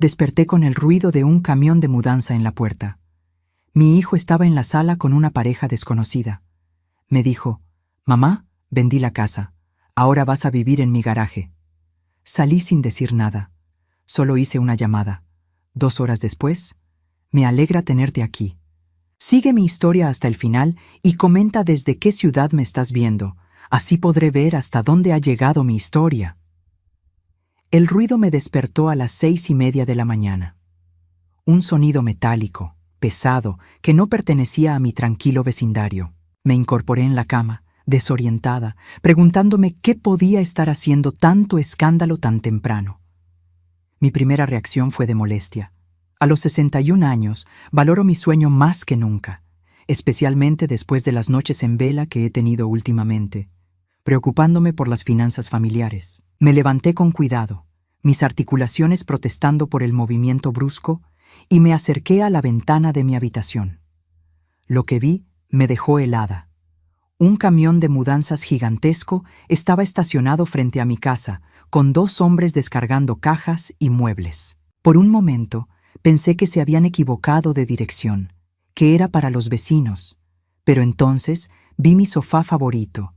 Desperté con el ruido de un camión de mudanza en la puerta. Mi hijo estaba en la sala con una pareja desconocida. Me dijo: «Mamá, vendí la casa. Ahora vas a vivir en mi garaje». Salí sin decir nada. Solo hice una llamada. 2 horas después: «Me alegra tenerte aquí. Sigue mi historia hasta el final y comenta desde qué ciudad me estás viendo. Así podré ver hasta dónde ha llegado mi historia». El ruido me despertó a las 6:30 de la mañana. Un sonido metálico, pesado, que no pertenecía a mi tranquilo vecindario. Me incorporé en la cama, desorientada, preguntándome qué podía estar haciendo tanto escándalo tan temprano. Mi primera reacción fue de molestia. A los 61 años, valoro mi sueño más que nunca, especialmente después de las noches en vela que he tenido últimamente, preocupándome por las finanzas familiares. Me levanté con cuidado, mis articulaciones protestando por el movimiento brusco, y me acerqué a la ventana de mi habitación. Lo que vi me dejó helada. Un camión de mudanzas gigantesco estaba estacionado frente a mi casa, con 2 hombres descargando cajas y muebles. Por un momento, pensé que se habían equivocado de dirección, que era para los vecinos, pero entonces vi mi sofá favorito,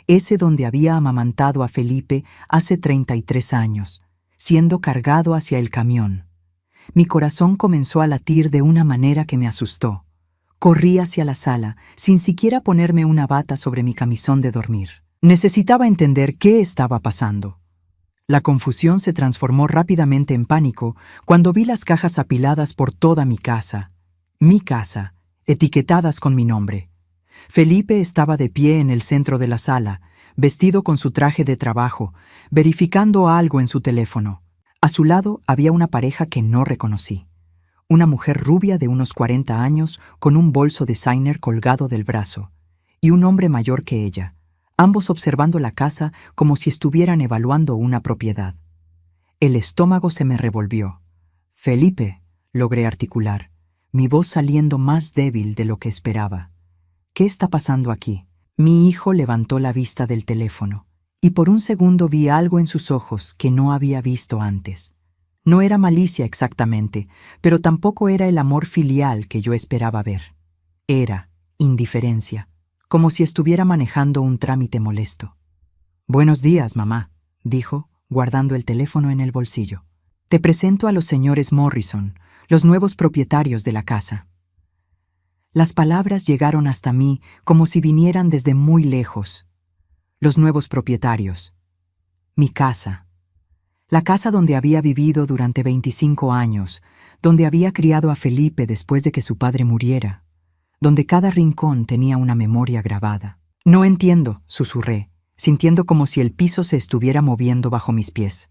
ese donde había amamantado a Felipe hace 33 años, siendo cargado hacia el camión. Mi corazón comenzó a latir de una manera que me asustó. Corrí hacia la sala, sin siquiera ponerme una bata sobre mi camisón de dormir. Necesitaba entender qué estaba pasando. La confusión se transformó rápidamente en pánico cuando vi las cajas apiladas por toda mi casa, etiquetadas con mi nombre. Felipe estaba de pie en el centro de la sala, vestido con su traje de trabajo, verificando algo en su teléfono. A su lado había una pareja que no reconocí. Una mujer rubia de unos 40 años con un bolso designer colgado del brazo, y un hombre mayor que ella, ambos observando la casa como si estuvieran evaluando una propiedad. El estómago se me revolvió. «Felipe», logré articular, mi voz saliendo más débil de lo que esperaba. «¿Qué está pasando aquí?» Mi hijo levantó la vista del teléfono, y por un segundo vi algo en sus ojos que no había visto antes. No era malicia exactamente, pero tampoco era el amor filial que yo esperaba ver. Era indiferencia, como si estuviera manejando un trámite molesto. «Buenos días, mamá», dijo, guardando el teléfono en el bolsillo. «Te presento a los señores Morrison, los nuevos propietarios de la casa». Las palabras llegaron hasta mí como si vinieran desde muy lejos. Los nuevos propietarios. Mi casa. La casa donde había vivido durante 25 años, donde había criado a Felipe después de que su padre muriera, donde cada rincón tenía una memoria grabada. «No entiendo», susurré, sintiendo como si el piso se estuviera moviendo bajo mis pies.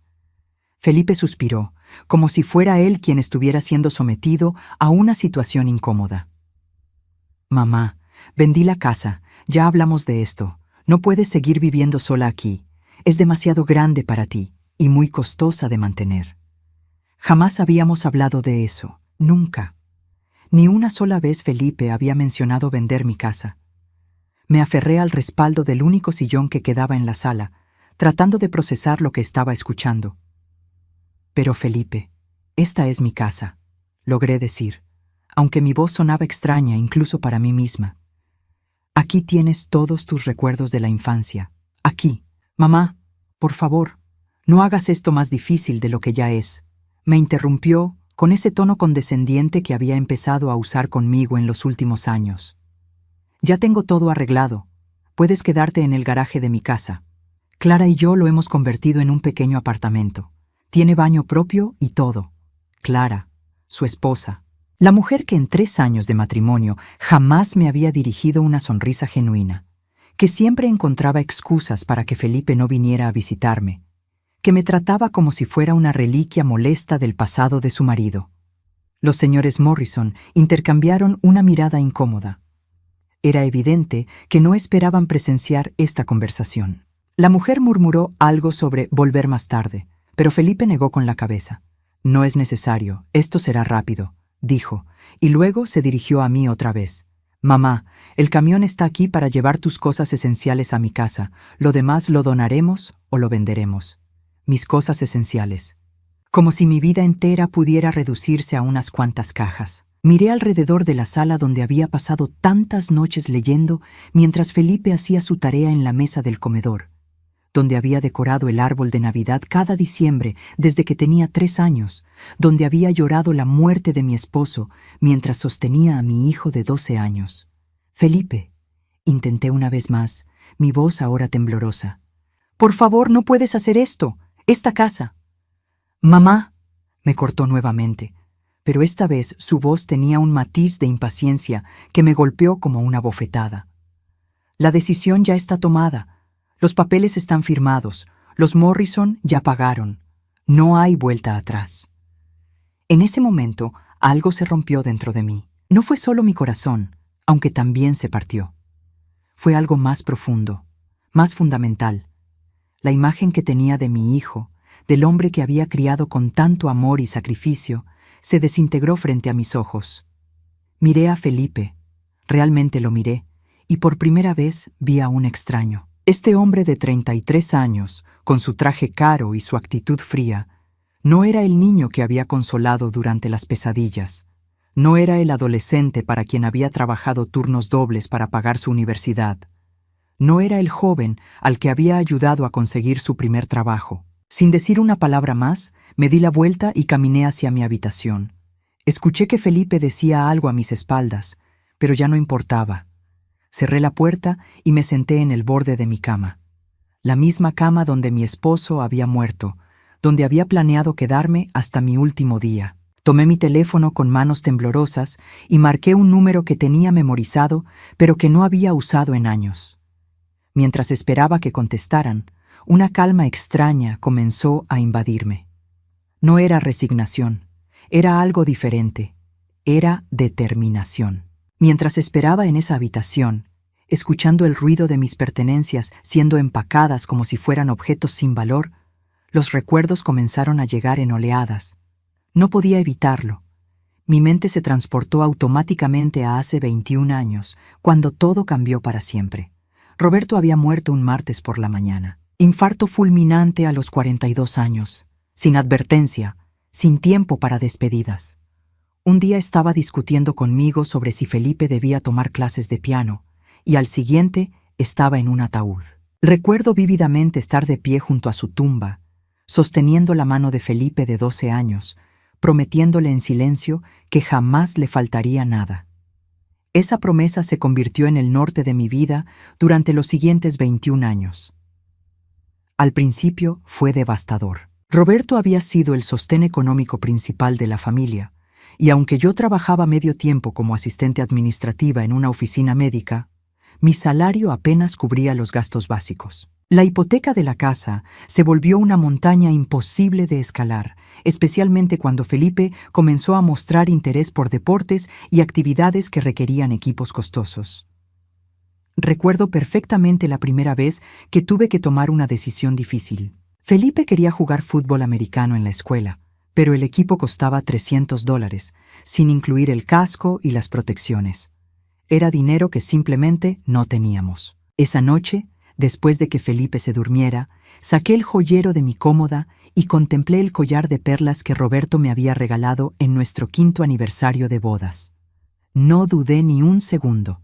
Felipe suspiró, como si fuera él quien estuviera siendo sometido a una situación incómoda. «Mamá, vendí la casa, ya hablamos de esto. No puedes seguir viviendo sola aquí. Es demasiado grande para ti y muy costosa de mantener». Jamás habíamos hablado de eso, nunca. Ni una sola vez Felipe había mencionado vender mi casa. Me aferré al respaldo del único sillón que quedaba en la sala, tratando de procesar lo que estaba escuchando. «Pero Felipe, esta es mi casa», logré decir, aunque mi voz sonaba extraña incluso para mí misma. «Aquí tienes todos tus recuerdos de la infancia. Aquí. Mamá, por favor, no hagas esto más difícil de lo que ya es», me interrumpió con ese tono condescendiente que había empezado a usar conmigo en los últimos años. «Ya tengo todo arreglado. Puedes quedarte en el garaje de mi casa. Clara y yo lo hemos convertido en un pequeño apartamento. Tiene baño propio y todo». Clara, su esposa. La mujer que en 3 años de matrimonio jamás me había dirigido una sonrisa genuina, que siempre encontraba excusas para que Felipe no viniera a visitarme, que me trataba como si fuera una reliquia molesta del pasado de su marido. Los señores Morrison intercambiaron una mirada incómoda. Era evidente que no esperaban presenciar esta conversación. La mujer murmuró algo sobre volver más tarde, pero Felipe negó con la cabeza. «No es necesario, esto será rápido», dijo, y luego se dirigió a mí otra vez. «Mamá, el camión está aquí para llevar tus cosas esenciales a mi casa. Lo demás lo donaremos o lo venderemos». Mis cosas esenciales. como si mi vida entera pudiera reducirse a unas cuantas cajas. Miré alrededor de la sala donde había pasado tantas noches leyendo mientras Felipe hacía su tarea en la mesa del comedor, donde había decorado el árbol de Navidad cada diciembre desde que tenía 3 años, donde había llorado la muerte de mi esposo mientras sostenía a mi hijo de 12 años. Felipe, intenté una vez más, mi voz ahora temblorosa. Por favor, no puedes hacer esto. Esta casa. Mamá, me cortó nuevamente, pero esta vez su voz tenía un matiz de impaciencia que me golpeó como una bofetada. La decisión ya está tomada. Los papeles están firmados. Los Morrison ya pagaron. No hay vuelta atrás. En ese momento, algo se rompió dentro de mí. No fue solo mi corazón, aunque también se partió. Fue algo más profundo, más fundamental. La imagen que tenía de mi hijo, del hombre que había criado con tanto amor y sacrificio, se desintegró frente a mis ojos. Miré a Felipe, realmente lo miré, y por primera vez vi a un extraño. Este hombre de 33 años, con su traje caro y su actitud fría, no era el niño que había consolado durante las pesadillas. No era el adolescente para quien había trabajado turnos dobles para pagar su universidad. No era el joven al que había ayudado a conseguir su primer trabajo. Sin decir una palabra más, me di la vuelta y caminé hacia mi habitación. Escuché que Felipe decía algo a mis espaldas, pero ya no importaba. Cerré la puerta y me senté en el borde de mi cama. La misma cama donde mi esposo había muerto, donde había planeado quedarme hasta mi último día. Tomé mi teléfono con manos temblorosas y marqué un número que tenía memorizado, pero que no había usado en años. Mientras esperaba que contestaran, una calma extraña comenzó a invadirme. No era resignación, era algo diferente, era determinación. Mientras esperaba en esa habitación, escuchando el ruido de mis pertenencias siendo empacadas como si fueran objetos sin valor, los recuerdos comenzaron a llegar en oleadas. No podía evitarlo. Mi mente se transportó automáticamente a hace 21 años, cuando todo cambió para siempre. Roberto había muerto un martes por la mañana. Infarto fulminante a los 42 años, sin advertencia, sin tiempo para despedidas. Un día estaba discutiendo conmigo sobre si Felipe debía tomar clases de piano, y al siguiente estaba en un ataúd. Recuerdo vívidamente estar de pie junto a su tumba, sosteniendo la mano de Felipe de 12 años, prometiéndole en silencio que jamás le faltaría nada. Esa promesa se convirtió en el norte de mi vida durante los siguientes 21 años. Al principio fue devastador. Roberto había sido el sostén económico principal de la familia, y aunque yo trabajaba medio tiempo como asistente administrativa en una oficina médica, mi salario apenas cubría los gastos básicos. La hipoteca de la casa se volvió una montaña imposible de escalar, especialmente cuando Felipe comenzó a mostrar interés por deportes y actividades que requerían equipos costosos. Recuerdo perfectamente la primera vez que tuve que tomar una decisión difícil. Felipe quería jugar fútbol americano en la escuela, pero el equipo costaba $300, sin incluir el casco y las protecciones. Era dinero que simplemente no teníamos. Esa noche, después de que Felipe se durmiera, saqué el joyero de mi cómoda y contemplé el collar de perlas que Roberto me había regalado en nuestro 5º aniversario de bodas. No dudé ni un segundo.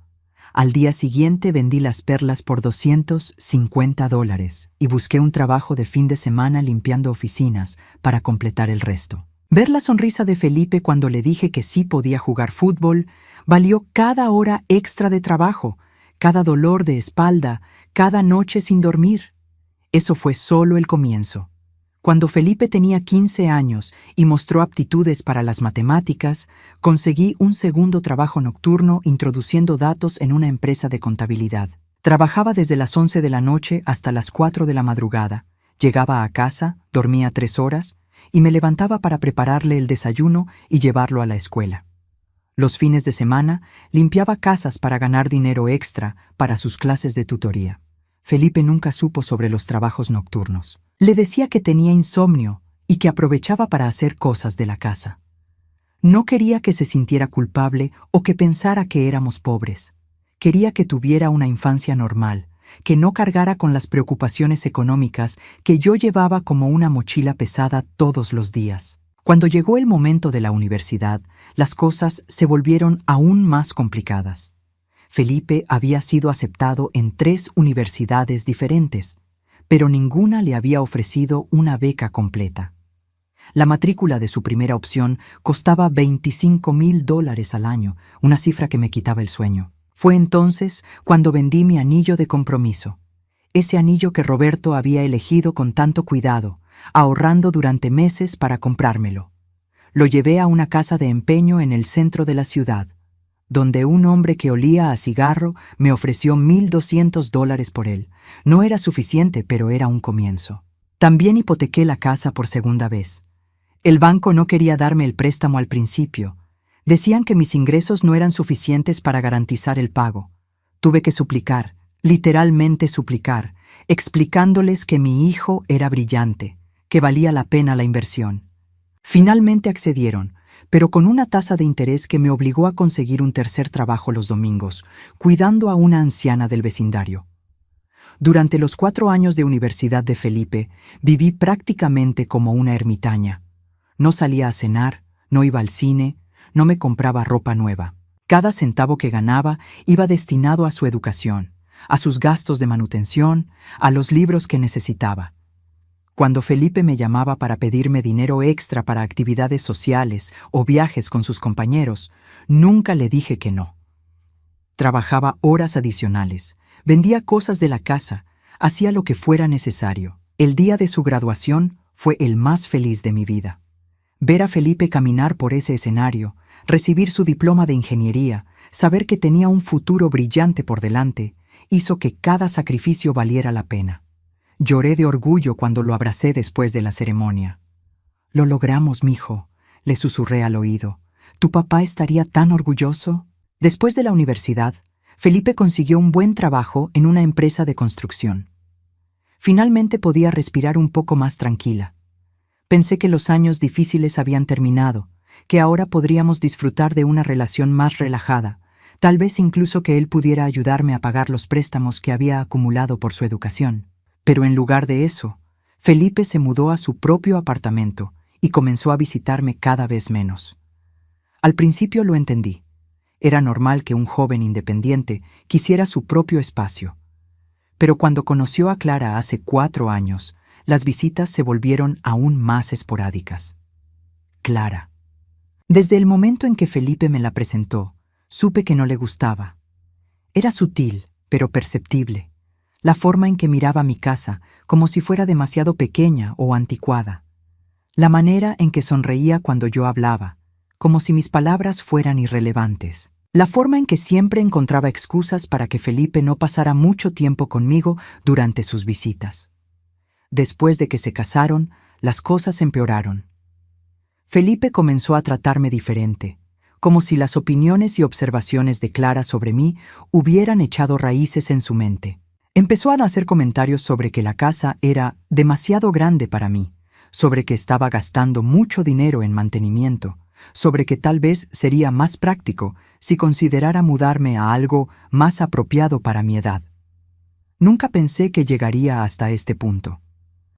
Al día siguiente vendí las perlas por $250 y busqué un trabajo de fin de semana limpiando oficinas para completar el resto. Ver la sonrisa de Felipe cuando le dije que sí podía jugar fútbol valió cada hora extra de trabajo, cada dolor de espalda, cada noche sin dormir. Eso fue solo el comienzo. Cuando Felipe tenía 15 años y mostró aptitudes para las matemáticas, conseguí un segundo trabajo nocturno introduciendo datos en una empresa de contabilidad. Trabajaba desde las 11 de la noche hasta las 4 de la madrugada. Llegaba a casa, dormía 3 horas y me levantaba para prepararle el desayuno y llevarlo a la escuela. Los fines de semana limpiaba casas para ganar dinero extra para sus clases de tutoría. Felipe nunca supo sobre los trabajos nocturnos. Le decía que tenía insomnio y que aprovechaba para hacer cosas de la casa. No quería que se sintiera culpable o que pensara que éramos pobres. Quería que tuviera una infancia normal, que no cargara con las preocupaciones económicas que yo llevaba como una mochila pesada todos los días. Cuando llegó el momento de la universidad, las cosas se volvieron aún más complicadas. Felipe había sido aceptado en 3 universidades diferentes, pero ninguna le había ofrecido una beca completa. La matrícula de su primera opción costaba $25,000 al año, una cifra que me quitaba el sueño. Fue entonces cuando vendí mi anillo de compromiso, ese anillo que Roberto había elegido con tanto cuidado, ahorrando durante meses para comprármelo. Lo llevé a una casa de empeño en el centro de la ciudad, donde un hombre que olía a cigarro me ofreció $1,200 por él. No era suficiente, pero era un comienzo. También hipotequé la casa por segunda vez. El banco no quería darme el préstamo al principio. Decían que mis ingresos no eran suficientes para garantizar el pago. Tuve que suplicar, literalmente suplicar, explicándoles que mi hijo era brillante, que valía la pena la inversión. Finalmente accedieron, pero con una tasa de interés que me obligó a conseguir un tercer trabajo los domingos, cuidando a una anciana del vecindario. Durante los 4 años de universidad de Felipe, viví prácticamente como una ermitaña. No salía a cenar, no iba al cine, no me compraba ropa nueva. Cada centavo que ganaba iba destinado a su educación, a sus gastos de manutención, a los libros que necesitaba. Cuando Felipe me llamaba para pedirme dinero extra para actividades sociales o viajes con sus compañeros, nunca le dije que no. Trabajaba horas adicionales, vendía cosas de la casa, hacía lo que fuera necesario. El día de su graduación fue el más feliz de mi vida. Ver a Felipe caminar por ese escenario, recibir su diploma de ingeniería, saber que tenía un futuro brillante por delante, hizo que cada sacrificio valiera la pena. Lloré de orgullo cuando lo abracé después de la ceremonia. «Lo logramos, mijo», le susurré al oído. «¿Tu papá estaría tan orgulloso?» Después de la universidad, Felipe consiguió un buen trabajo en una empresa de construcción. Finalmente podía respirar un poco más tranquila. Pensé que los años difíciles habían terminado, que ahora podríamos disfrutar de una relación más relajada, tal vez incluso que él pudiera ayudarme a pagar los préstamos que había acumulado por su educación. Pero en lugar de eso, Felipe se mudó a su propio apartamento y comenzó a visitarme cada vez menos. Al principio lo entendí. Era normal que un joven independiente quisiera su propio espacio. Pero cuando conoció a Clara hace 4 años, las visitas se volvieron aún más esporádicas. Clara. Desde el momento en que Felipe me la presentó, supe que no le gustaba. Era sutil, pero perceptible. La forma en que miraba mi casa, como si fuera demasiado pequeña o anticuada. La manera en que sonreía cuando yo hablaba, como si mis palabras fueran irrelevantes. La forma en que siempre encontraba excusas para que Felipe no pasara mucho tiempo conmigo durante sus visitas. Después de que se casaron, las cosas empeoraron. Felipe comenzó a tratarme diferente, como si las opiniones y observaciones de Clara sobre mí hubieran echado raíces en su mente. Empezó a hacer comentarios sobre que la casa era demasiado grande para mí, sobre que estaba gastando mucho dinero en mantenimiento, sobre que tal vez sería más práctico si considerara mudarme a algo más apropiado para mi edad. Nunca pensé que llegaría hasta este punto.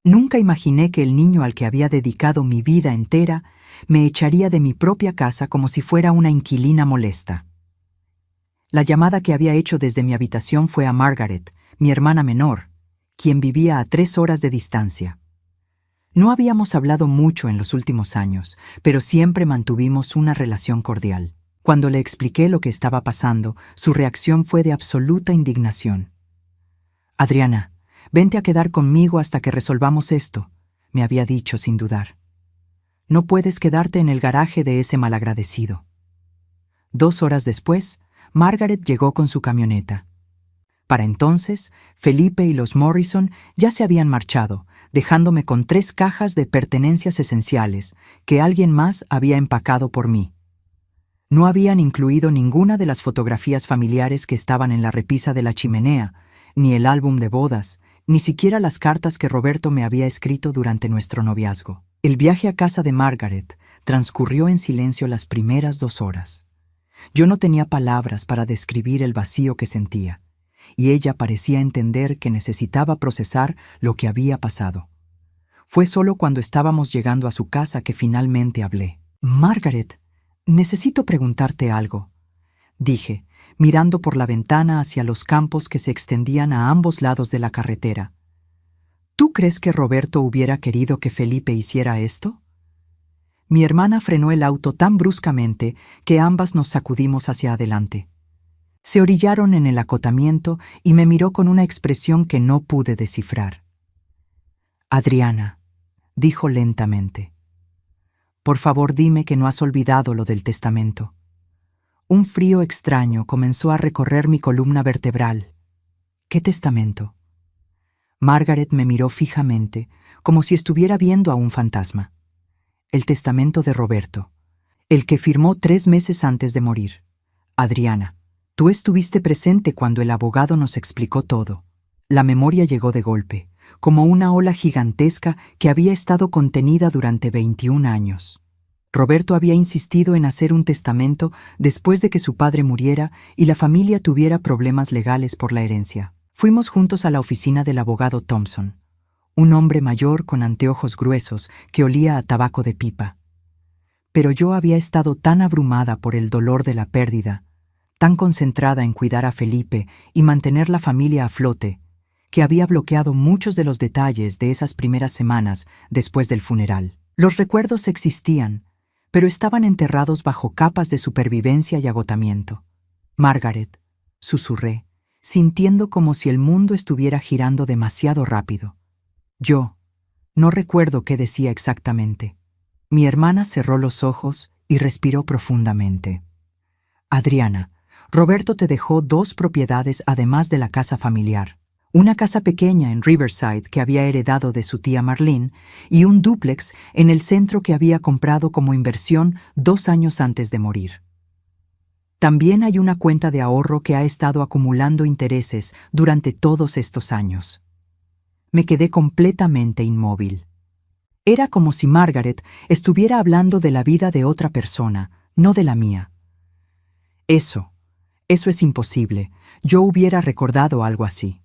Nunca imaginé que el niño al que había dedicado mi vida entera me echaría de mi propia casa como si fuera una inquilina molesta. La llamada que había hecho desde mi habitación fue a Margaret, mi hermana menor, quien vivía a 3 horas de distancia. No habíamos hablado mucho en los últimos años, pero siempre mantuvimos una relación cordial. Cuando le expliqué lo que estaba pasando, su reacción fue de absoluta indignación. «Adriana, vente a quedar conmigo hasta que resolvamos esto», me había dicho sin dudar. «No puedes quedarte en el garaje de ese malagradecido». 2 horas después, Margaret llegó con su camioneta. Para entonces, Felipe y los Morrison ya se habían marchado, dejándome con 3 cajas de pertenencias esenciales que alguien más había empacado por mí. No habían incluido ninguna de las fotografías familiares que estaban en la repisa de la chimenea, ni el álbum de bodas, ni siquiera las cartas que Roberto me había escrito durante nuestro noviazgo. El viaje a casa de Margaret transcurrió en silencio las primeras 2 horas. Yo no tenía palabras para describir el vacío que sentía. y ella parecía entender que necesitaba procesar lo que había pasado. Fue solo cuando estábamos llegando a su casa que finalmente hablé. «Margaret, necesito preguntarte algo», dije, mirando por la ventana hacia los campos que se extendían a ambos lados de la carretera. «¿Tú crees que Roberto hubiera querido que Felipe hiciera esto?» Mi hermana frenó el auto tan bruscamente que ambas nos sacudimos hacia adelante. Se orillaron en el acotamiento y me miró con una expresión que no pude descifrar. «Adriana», dijo lentamente, «por favor dime que no has olvidado lo del testamento». Un frío extraño comenzó a recorrer mi columna vertebral. «¿Qué testamento?» Margaret me miró fijamente, como si estuviera viendo a un fantasma. «El testamento de Roberto, el que firmó 3 meses antes de morir. Adriana, tú estuviste presente cuando el abogado nos explicó todo». La memoria llegó de golpe, como una ola gigantesca que había estado contenida durante 21 años. Roberto había insistido en hacer un testamento después de que su padre muriera y la familia tuviera problemas legales por la herencia. Fuimos juntos a la oficina del abogado Thompson, un hombre mayor con anteojos gruesos que olía a tabaco de pipa. Pero yo había estado tan abrumada por el dolor de la pérdida, tan concentrada en cuidar a Felipe y mantener la familia a flote, que había bloqueado muchos de los detalles de esas primeras semanas después del funeral. Los recuerdos existían, pero estaban enterrados bajo capas de supervivencia y agotamiento. «Margaret», susurré, sintiendo como si el mundo estuviera girando demasiado rápido. Yo no recuerdo qué decía exactamente. Mi hermana cerró los ojos y respiró profundamente. «Adriana, Roberto te dejó 2 propiedades además de la casa familiar. Una casa pequeña en Riverside que había heredado de su tía Marlene y un dúplex en el centro que había comprado como inversión 2 años antes de morir. También hay una cuenta de ahorro que ha estado acumulando intereses durante todos estos años». Me quedé completamente inmóvil. Era como si Margaret estuviera hablando de la vida de otra persona, no de la mía. Eso es imposible. Yo hubiera recordado algo así.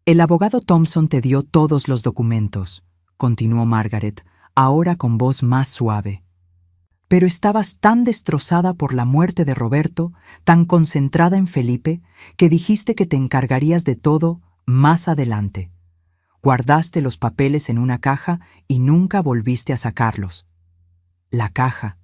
«El abogado Thompson te dio todos los documentos», continuó Margaret, ahora con voz más suave. «Pero estabas tan destrozada por la muerte de Roberto, tan concentrada en Felipe, que dijiste que te encargarías de todo más adelante. Guardaste los papeles en una caja y nunca volviste a sacarlos». La caja.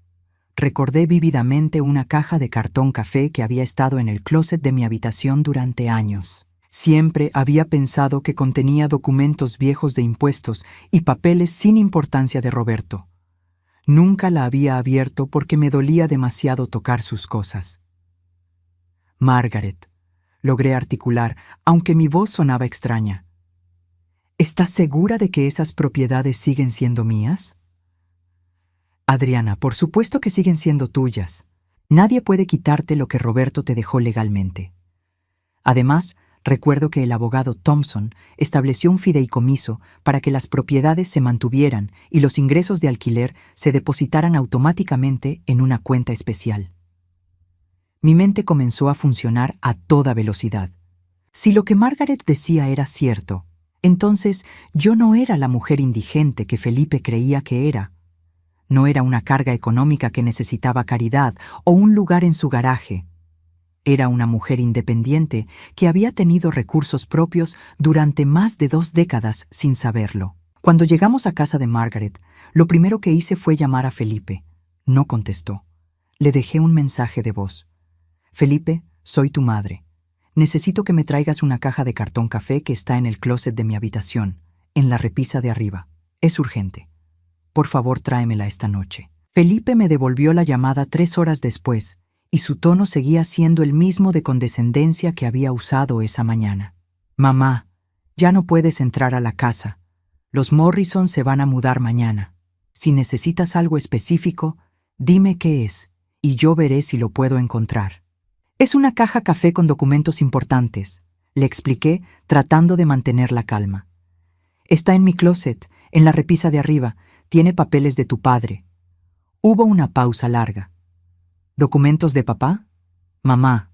Recordé vívidamente una caja de cartón café que había estado en el closet de mi habitación durante años. Siempre había pensado que contenía documentos viejos de impuestos y papeles sin importancia de Roberto. Nunca la había abierto porque me dolía demasiado tocar sus cosas. «Margaret», logré articular, aunque mi voz sonaba extraña. «¿Estás segura de que esas propiedades siguen siendo mías?» «Adriana, por supuesto que siguen siendo tuyas. Nadie puede quitarte lo que Roberto te dejó legalmente. Además, recuerdo que el abogado Thompson estableció un fideicomiso para que las propiedades se mantuvieran y los ingresos de alquiler se depositaran automáticamente en una cuenta especial». Mi mente comenzó a funcionar a toda velocidad. Si lo que Margaret decía era cierto, entonces yo no era la mujer indigente que Felipe creía que era. No era una carga económica que necesitaba caridad o un lugar en su garaje. Era una mujer independiente que había tenido recursos propios durante más de 2 décadas sin saberlo. Cuando llegamos a casa de Margaret, lo primero que hice fue llamar a Felipe. No contestó. Le dejé un mensaje de voz. «Felipe, soy tu madre. Necesito que me traigas una caja de cartón café que está en el closet de mi habitación, en la repisa de arriba. Es urgente. Por favor, tráemela esta noche». Felipe me devolvió la llamada 3 horas después, y su tono seguía siendo el mismo de condescendencia que había usado esa mañana. «Mamá, ya no puedes entrar a la casa. Los Morrison se van a mudar mañana. Si necesitas algo específico, dime qué es, y yo veré si lo puedo encontrar». «Es una caja café con documentos importantes», le expliqué, tratando de mantener la calma. «Está en mi closet, en la repisa de arriba. Tiene papeles de tu padre». Hubo una pausa larga. «¿Documentos de papá?» «Mamá,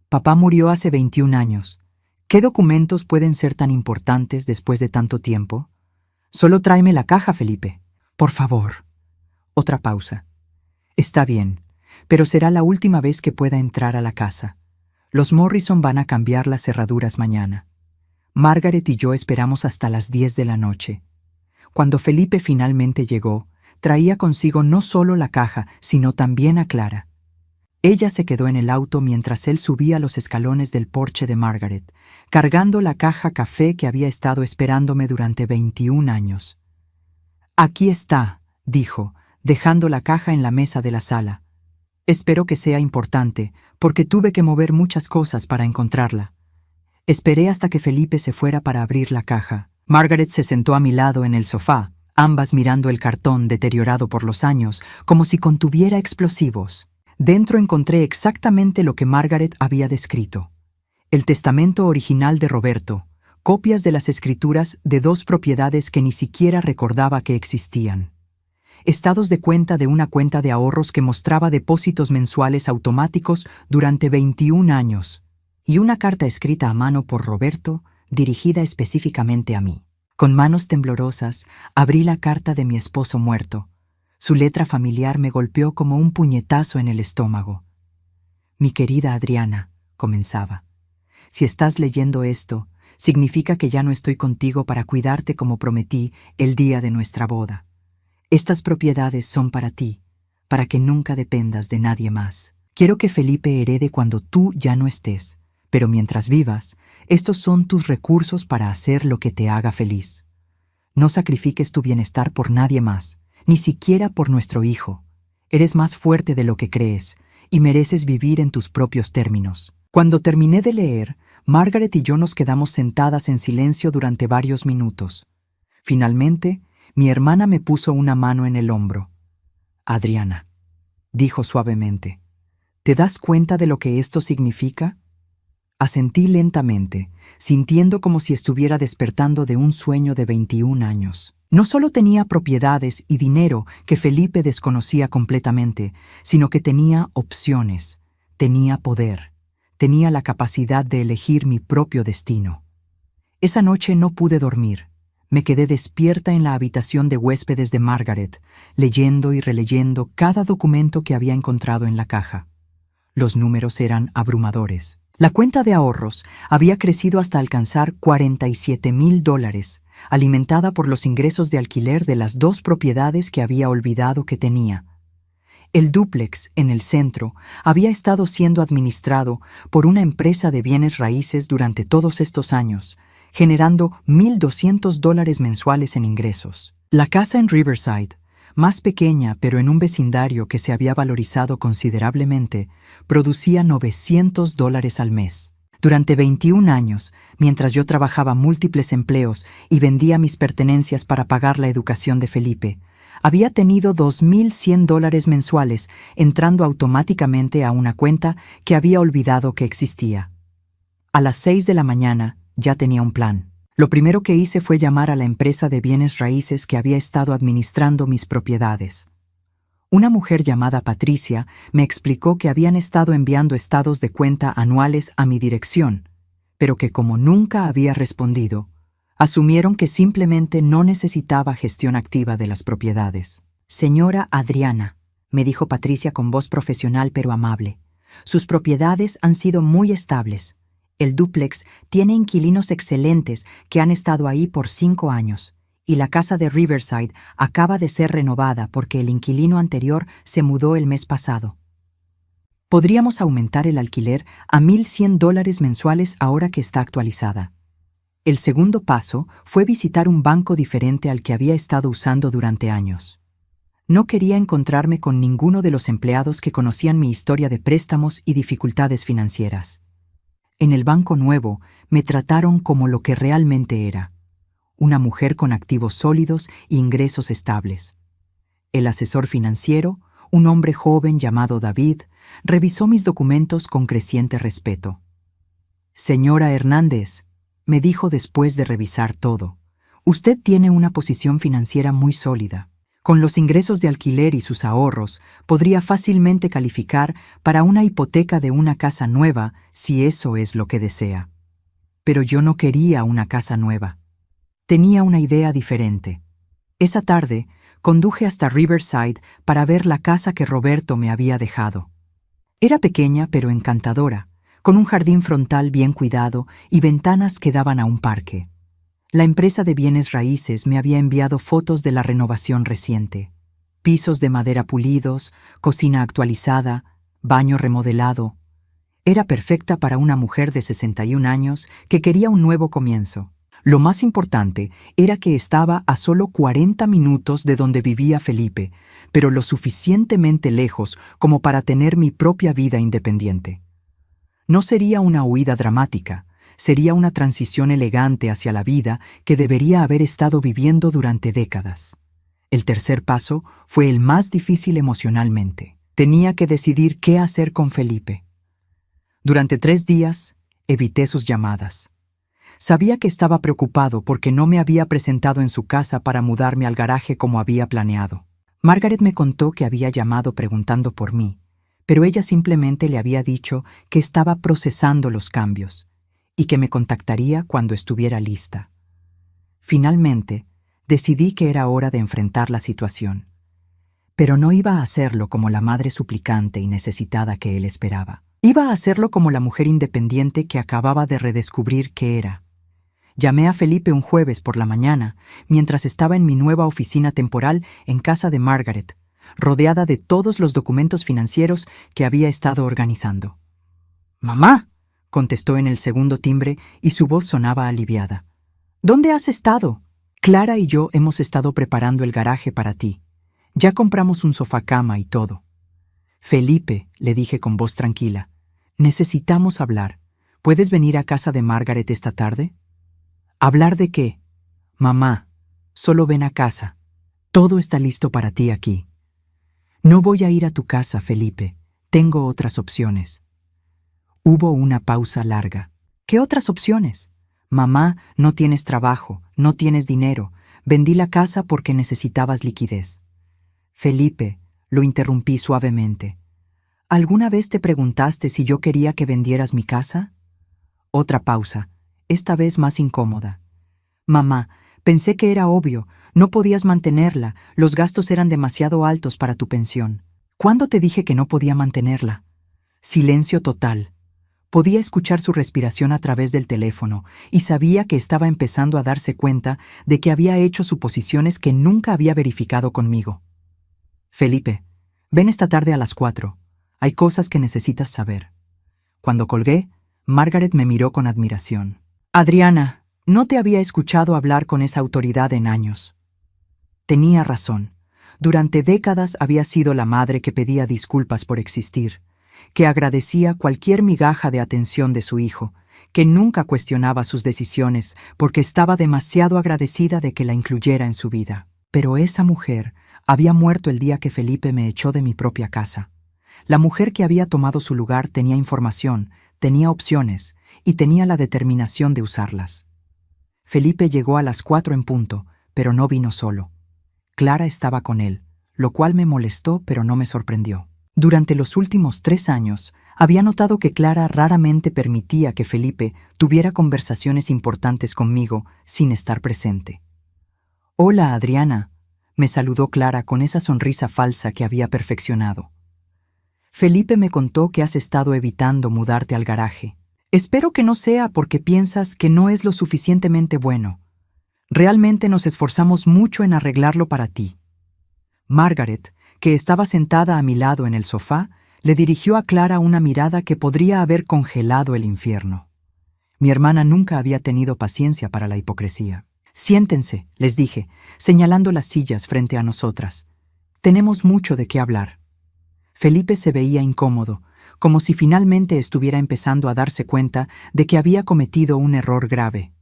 papá murió hace 21 años. ¿Qué documentos pueden ser tan importantes después de tanto tiempo? Solo tráeme la caja, Felipe. Por favor. Otra pausa. Está bien, pero será la última vez que pueda entrar a la casa. Los Morrison van a cambiar las cerraduras mañana. Margaret y yo esperamos hasta las 10 de la noche. Cuando Felipe finalmente llegó, traía consigo no solo la caja, sino también a Clara. Ella se quedó en el auto mientras él subía los escalones del porche de Margaret, cargando la caja café que había estado esperándome durante 21 años. «Aquí está», dijo, dejando la caja en la mesa de la sala. «Espero que sea importante, porque tuve que mover muchas cosas para encontrarla». Esperé hasta que Felipe se fuera para abrir la caja. Margaret se sentó a mi lado en el sofá, ambas mirando el cartón deteriorado por los años, como si contuviera explosivos. Dentro encontré exactamente lo que Margaret había descrito. El testamento original de Roberto, copias de las escrituras de 2 propiedades que ni siquiera recordaba que existían. Estados de cuenta de una cuenta de ahorros que mostraba depósitos mensuales automáticos durante 21 años, y una carta escrita a mano por Roberto, dirigida específicamente a mí. Con manos temblorosas, abrí la carta de mi esposo muerto. Su letra familiar me golpeó como un puñetazo en el estómago. «Mi querida Adriana», comenzaba, «si estás leyendo esto, significa que ya no estoy contigo para cuidarte como prometí el día de nuestra boda. Estas propiedades son para ti, para que nunca dependas de nadie más. Quiero que Felipe herede cuando tú ya no estés, pero mientras vivas, estos son tus recursos para hacer lo que te haga feliz. No sacrifiques tu bienestar por nadie más, ni siquiera por nuestro hijo. Eres más fuerte de lo que crees y mereces vivir en tus propios términos». Cuando terminé de leer, Margaret y yo nos quedamos sentadas en silencio durante varios minutos. Finalmente, mi hermana me puso una mano en el hombro. «Adriana», dijo suavemente, «¿te das cuenta de lo que esto significa?» Asentí lentamente, sintiendo como si estuviera despertando de un sueño de 21 años. No solo tenía propiedades y dinero que Felipe desconocía completamente, sino que tenía opciones, tenía poder, tenía la capacidad de elegir mi propio destino. Esa noche no pude dormir. Me quedé despierta en la habitación de huéspedes de Margaret, leyendo y releyendo cada documento que había encontrado en la caja. Los números eran abrumadores. La cuenta de ahorros había crecido hasta alcanzar $47,000, alimentada por los ingresos de alquiler de las 2 propiedades que había olvidado que tenía. El dúplex en el centro había estado siendo administrado por una empresa de bienes raíces durante todos estos años, generando $1,200 mensuales en ingresos. La casa en Riverside, más pequeña pero en un vecindario que se había valorizado considerablemente, producía $900 al mes. Durante 21 años, mientras yo trabajaba múltiples empleos y vendía mis pertenencias para pagar la educación de Felipe, había tenido $2,100 mensuales entrando automáticamente a una cuenta que había olvidado que existía. A las 6 de la mañana ya tenía un plan. Lo primero que hice fue llamar a la empresa de bienes raíces que había estado administrando mis propiedades. Una mujer llamada Patricia me explicó que habían estado enviando estados de cuenta anuales a mi dirección, pero que como nunca había respondido, asumieron que simplemente no necesitaba gestión activa de las propiedades. «Señora Adriana», me dijo Patricia con voz profesional pero amable, «sus propiedades han sido muy estables. El dúplex tiene inquilinos excelentes que han estado ahí por 5 años, y la casa de Riverside acaba de ser renovada porque el inquilino anterior se mudó el mes pasado. Podríamos aumentar el alquiler a $1,100 mensuales ahora que está actualizada». El segundo paso fue visitar un banco diferente al que había estado usando durante años. No quería encontrarme con ninguno de los empleados que conocían mi historia de préstamos y dificultades financieras. En el banco nuevo me trataron como lo que realmente era, una mujer con activos sólidos e ingresos estables. El asesor financiero, un hombre joven llamado David, revisó mis documentos con creciente respeto. «Señora Hernández», me dijo después de revisar todo, «usted tiene una posición financiera muy sólida. Con los ingresos de alquiler y sus ahorros, podría fácilmente calificar para una hipoteca de una casa nueva si eso es lo que desea. Pero yo no quería una casa nueva. Tenía una idea diferente. Esa tarde, conduje hasta Riverside para ver la casa que Roberto me había dejado. Era pequeña pero encantadora, con un jardín frontal bien cuidado y ventanas que daban a un parque. La empresa de bienes raíces me había enviado fotos de la renovación reciente. Pisos de madera pulidos, cocina actualizada, baño remodelado. Era perfecta para una mujer de 61 años que quería un nuevo comienzo. Lo más importante era que estaba a solo 40 minutos de donde vivía Felipe, pero lo suficientemente lejos como para tener mi propia vida independiente. No sería una huida dramática, sería una transición elegante hacia la vida que debería haber estado viviendo durante décadas. El tercer paso fue el más difícil emocionalmente. Tenía que decidir qué hacer con Felipe. Durante 3 días, evité sus llamadas. Sabía que estaba preocupado porque no me había presentado en su casa para mudarme al garaje como había planeado. Margaret me contó que había llamado preguntando por mí, pero ella simplemente le había dicho que estaba procesando los cambios y que me contactaría cuando estuviera lista. Finalmente, decidí que era hora de enfrentar la situación. Pero no iba a hacerlo como la madre suplicante y necesitada que él esperaba. Iba a hacerlo como la mujer independiente que acababa de redescubrir que era. Llamé a Felipe un jueves por la mañana, mientras estaba en mi nueva oficina temporal en casa de Margaret, rodeada de todos los documentos financieros que había estado organizando. «¡Mamá!», contestó en el segundo timbre y su voz sonaba aliviada. «¿Dónde has estado? Clara y yo hemos estado preparando el garaje para ti. Ya compramos un sofá-cama y todo». «Felipe», le dije con voz tranquila, «necesitamos hablar. ¿Puedes venir a casa de Margaret esta tarde?» «¿Hablar de qué?» «Mamá, solo ven a casa. Todo está listo para ti aquí». «No voy a ir a tu casa, Felipe. Tengo otras opciones». Hubo una pausa larga. «¿Qué otras opciones?» «Mamá, no tienes trabajo, no tienes dinero. Vendí la casa porque necesitabas liquidez». «Felipe», lo interrumpí suavemente, «¿alguna vez te preguntaste si yo quería que vendieras mi casa?» Otra pausa, esta vez más incómoda. «Mamá, pensé que era obvio, no podías mantenerla, los gastos eran demasiado altos para tu pensión». «¿Cuándo te dije que no podía mantenerla?» Silencio total. Podía escuchar su respiración a través del teléfono y sabía que estaba empezando a darse cuenta de que había hecho suposiciones que nunca había verificado conmigo. «Felipe, ven esta tarde a las 4. Hay cosas que necesitas saber». Cuando colgué, Margaret me miró con admiración. «Adriana, no te había escuchado hablar con esa autoridad en años». Tenía razón. Durante décadas había sido la madre que pedía disculpas por existir, que agradecía cualquier migaja de atención de su hijo, que nunca cuestionaba sus decisiones porque estaba demasiado agradecida de que la incluyera en su vida. Pero esa mujer había muerto el día que Felipe me echó de mi propia casa. La mujer que había tomado su lugar tenía información, tenía opciones y tenía la determinación de usarlas. Felipe llegó a las 4 en punto, pero no vino solo. Clara estaba con él, lo cual me molestó pero no me sorprendió. Durante los últimos 3 años, había notado que Clara raramente permitía que Felipe tuviera conversaciones importantes conmigo sin estar presente. «Hola, Adriana», me saludó Clara con esa sonrisa falsa que había perfeccionado. «Felipe me contó que has estado evitando mudarte al garaje. Espero que no sea porque piensas que no es lo suficientemente bueno. Realmente nos esforzamos mucho en arreglarlo para ti». Margaret, que estaba sentada a mi lado en el sofá, le dirigió a Clara una mirada que podría haber congelado el infierno. Mi hermana nunca había tenido paciencia para la hipocresía. «Siéntense», les dije, señalando las sillas frente a nosotras. «Tenemos mucho de qué hablar». Felipe se veía incómodo, como si finalmente estuviera empezando a darse cuenta de que había cometido un error grave.